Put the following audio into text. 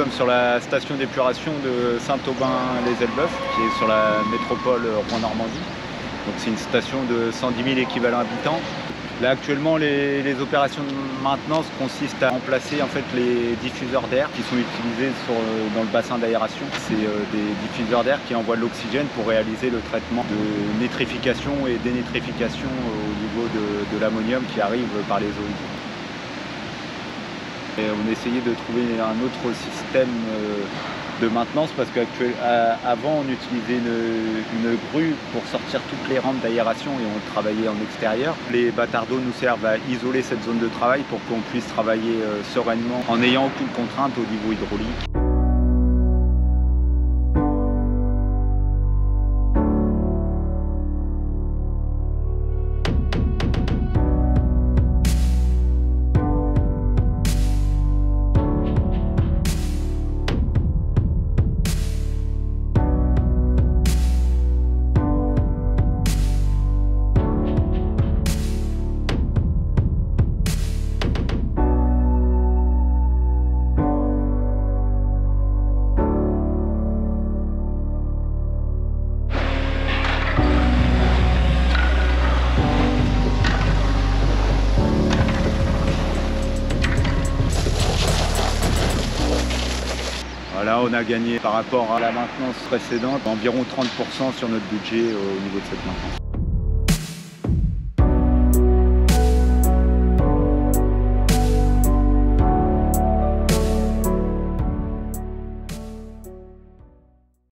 sommes sur la station d'épuration de Saint-Aubin-les-Elbeuf, qui est sur la métropole Rouen-Normandie. Donc c'est une station de 110 000 équivalents habitants. Là actuellement les opérations de maintenance consistent à remplacer en fait les diffuseurs d'air qui sont utilisés dans le bassin d'aération. C'est des diffuseurs d'air qui envoient de l'oxygène pour réaliser le traitement de nitrification et dénitrification au niveau de l'ammonium qui arrive par les eaux usées. Et on essayait de trouver un autre système de maintenance parce qu'avant on utilisait une grue pour sortir toutes les rampes d'aération et on travaillait en extérieur. Les bâtards d'eau nous servent à isoler cette zone de travail pour qu'on puisse travailler sereinement en n'ayant aucune contrainte au niveau hydraulique. Là, on a gagné par rapport à la maintenance précédente environ 30% sur notre budget au niveau de cette maintenance.